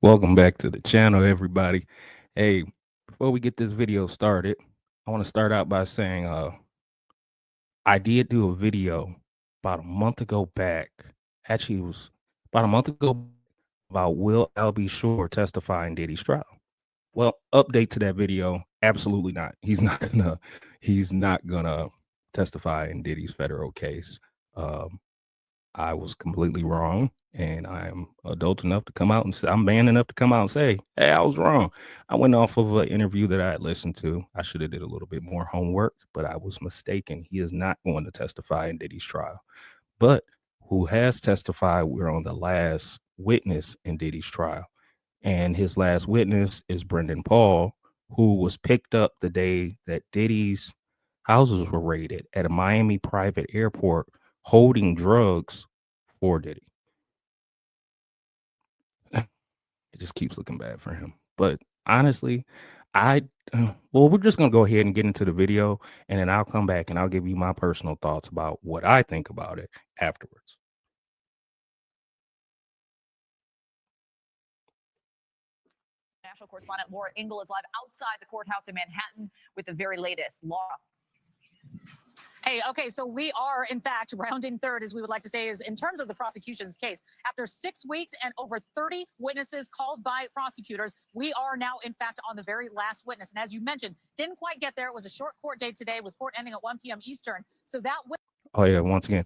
Welcome back to the channel, everybody. Hey, before we get this video started, I want to start out by saying I did do a video about a month ago back. Actually, it was about a month ago about will Al be sure testify in Diddy's trial. Well, update to that video, absolutely not. He's not gonna testify in Diddy's federal case. Um, I was completely wrong, and I'm adult enough to come out and say, I'm man enough to come out and say, hey, I was wrong. I went off of an interview that I had listened to. I should have did a little bit more homework, but I was mistaken. He is not going to testify in Diddy's trial. But who has testified, we're on the last witness in Diddy's trial. And his last witness is Brendan Paul, who was picked up the day that Diddy's houses were raided at a Miami private airport holding drugs for Diddy. It just keeps looking bad for him. But honestly, we're just going to go ahead and get into the video, and then I'll come back and I'll give you my personal thoughts about what I think about it afterwards. National correspondent Laura Ingle is live outside the courthouse in Manhattan with the very latest. Laura. Hey, okay, so we are, in fact, rounding third, as we would like to say, is in terms of the prosecution's case. After 6 weeks and over 30 witnesses called by prosecutors, we are now, in fact, on the very last witness. And as you mentioned, didn't quite get there. It was a short court day today with court ending at 1 p.m. Eastern. So that... Oh, yeah, once again,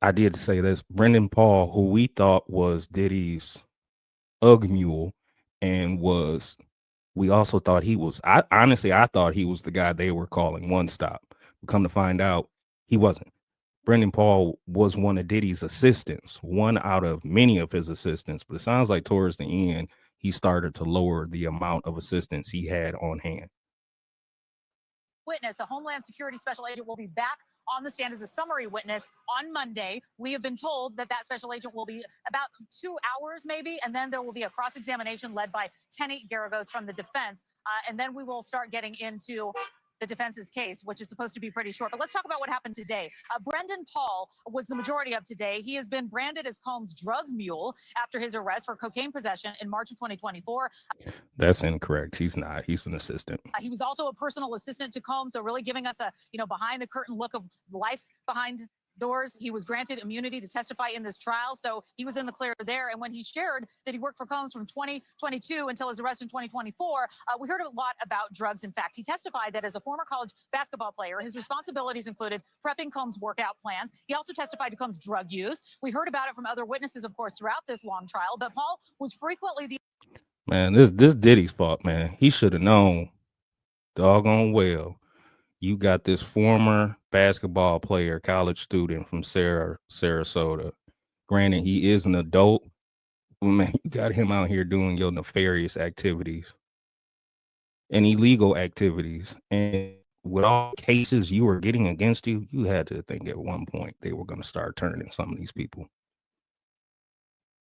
I did say this. Brendan Paul, who we thought was Diddy's Ugg mule, and we also thought he was, I thought he was the guy they were calling One Stop. Come to find out, he wasn't. Brendan Paul was one of Diddy's assistants, one out of many of his assistants, but it sounds like towards the end, he started to lower the amount of assistants he had on hand. Witness, a Homeland Security Special Agent, will be back on the stand as a summary witness on Monday. We have been told that special agent will be about 2 hours maybe, and then there will be a cross-examination led by Tenny Garagos from the defense, and then we will start getting into the defense's case, which is supposed to be pretty short. But let's talk about what happened today. Brendan Paul was the majority of today. He has been branded as Combs' drug mule after his arrest for cocaine possession in March of 2024. That's incorrect. He's not. He's an assistant. He was also a personal assistant to Combs, so really giving us a behind the curtain look of life behind doors. He was granted immunity to testify in this trial, so he was in the clear there. And when he shared that he worked for Combs from 2022 until his arrest in 2024, we heard a lot about drugs. In fact, he testified that as a former college basketball player, his responsibilities included prepping Combs' workout plans. He also testified to Combs' drug use. We heard about it from other witnesses, of course, throughout this long trial, but Paul was frequently the... Man, this Diddy's fault, man. He should have known doggone well. You got this former basketball player, college student from Sarasota. Granted, he is an adult. Man, you got him out here doing your nefarious activities and illegal activities. And with all cases you were getting against you, you had to think at one point they were going to start turning some of these people.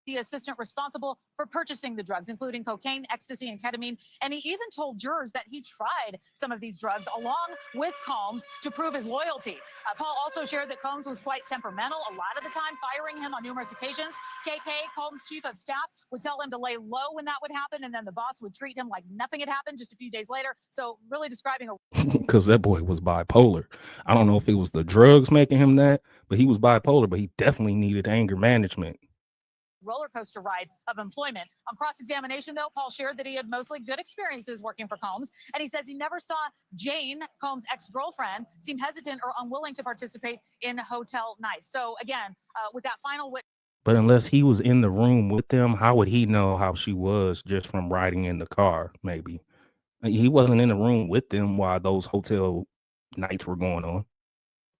The assistant responsible for purchasing the drugs, including cocaine, ecstasy, and ketamine. And he even told jurors that he tried some of these drugs along with Combs to prove his loyalty. Paul also shared that Combs was quite temperamental, a lot of the time firing him on numerous occasions. KK, Combs' chief of staff, would tell him to lay low when that would happen, and then the boss would treat him like nothing had happened just a few days later. So really describing a... Because that boy was bipolar. I don't know if it was the drugs making him that, but he was bipolar, but he definitely needed anger management. Roller coaster ride of employment. On cross-examination, though, Paul shared that he had mostly good experiences working for Combs, and he says he never saw Jane, Combs' ex-girlfriend, seem hesitant or unwilling to participate in hotel nights. So again, with that final witness... But unless he was in the room with them, how would he know how she was just from riding in the car? Maybe he wasn't in the room with them while those hotel nights were going on.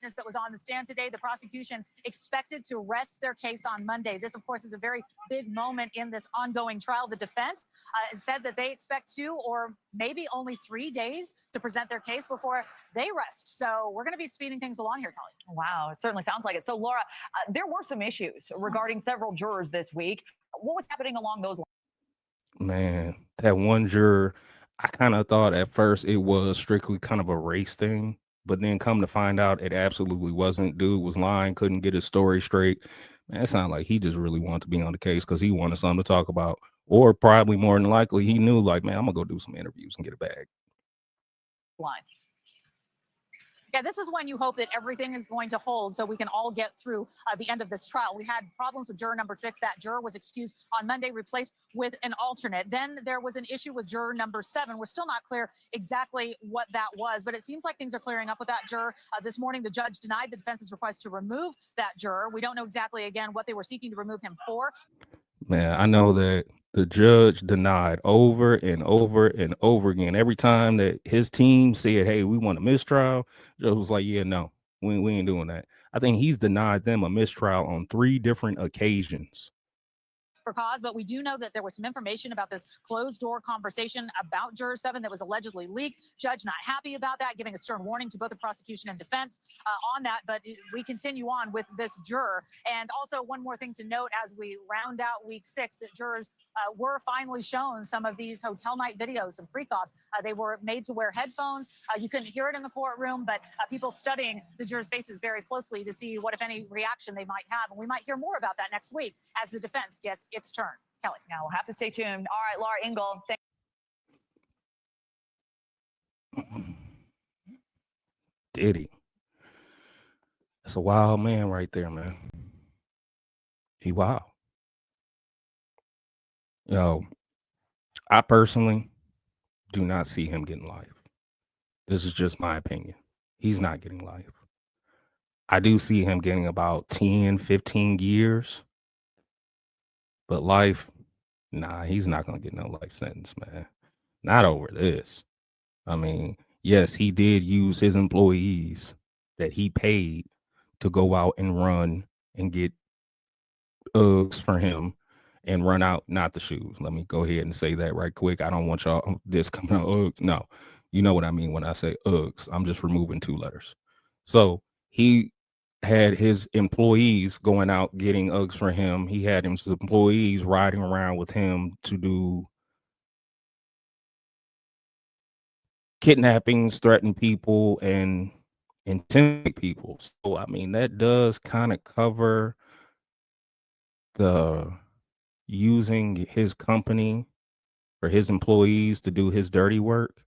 That was on the stand today. The prosecution expected to rest their case on Monday. This, of course, is a very big moment in this ongoing trial. The defense said that they expect 2 or maybe only 3 days to present their case before they rest. So we're going to be speeding things along here, Kelly. Wow, it certainly sounds like it. So, Laura, there were some issues regarding several jurors this week. What was happening along those lines? Man, that one juror, I kind of thought at first it was strictly kind of a race thing. But then come to find out it absolutely wasn't. Dude was lying, couldn't get his story straight. Man, it sounded like he just really wanted to be on the case because he wanted something to talk about. or probably more than likely he knew, like, man, I'm gonna go do some interviews and get a bag. Lines. Yeah, this is when you hope that everything is going to hold so we can all get through the end of this trial. We had problems with juror number 6. That juror was excused on Monday, replaced with an alternate. Then there was an issue with juror number 7. We're still not clear exactly what that was, but it seems like things are clearing up with that juror. This morning, the judge denied the defense's request to remove that juror. We don't know exactly, again, what they were seeking to remove him for. Man, I know that the judge denied over and over and over again. Every time that his team said, hey, we want a mistrial, judge was like, yeah, no, we ain't doing that. I think he's denied them a mistrial on 3 different occasions. For cause, but we do know that there was some information about this closed door conversation about juror 7 that was allegedly leaked. Judge not happy about that, giving a stern warning to both the prosecution and defense on that. But we continue on with this juror. And also one more thing to note as we round out week 6, that jurors were finally shown some of these hotel night videos, some freak-offs. They were made to wear headphones. You couldn't hear it in the courtroom, but people studying the jurors' faces very closely to see what, if any, reaction they might have. And we might hear more about that next week as the defense gets its turn. Kelly. Now we'll have to stay tuned. All right, Laura Ingle. Diddy. That's a wild man right there, man. He wild. Yo, I personally do not see him getting life. This is just my opinion. He's not getting life. I do see him getting about 10, 15 years. But life, nah, he's not going to get no life sentence, man. Not over this. I mean, yes, he did use his employees that he paid to go out and run and get Uggs for him and run out, not the shoes. Let me go ahead and say that right quick. I don't want y'all this coming out Uggs. No, you know what I mean when I say Uggs. I'm just removing 2 letters. So he had his employees going out getting Uggs for him. He had his employees riding around with him to do kidnappings, threaten people, and intimidate people. So I mean, that does kind of cover the using his company for his employees to do his dirty work.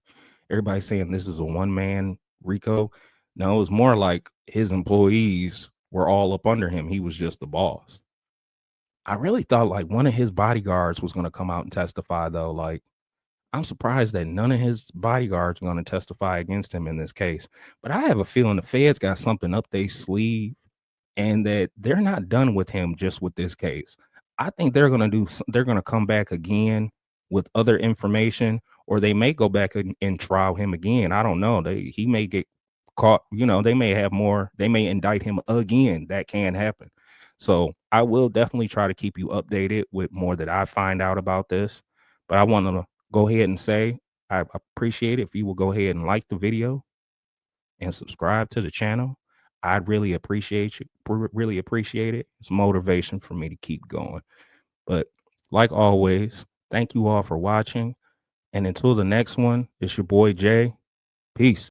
Everybody's saying this is a one-man Rico. No, it's more like his employees were all up under him. He was just the boss. I really thought like one of his bodyguards was going to come out and testify, though. Like, I'm surprised that none of his bodyguards are going to testify against him in this case. But I have a feeling the feds got something up their sleeve and that they're not done with him just with this case. I think they're going to come back again with other information, or they may go back and trial him again. I don't know. He may get caught, they may have more, they may indict him again. That can happen. So I will definitely try to keep you updated with more that I find out about this. But I want to go ahead and say I appreciate it if you will go ahead and like the video and subscribe to the channel. I'd really appreciate it. It's motivation for me to keep going. But like always, thank you all for watching. And until the next one, it's your boy Jay. Peace.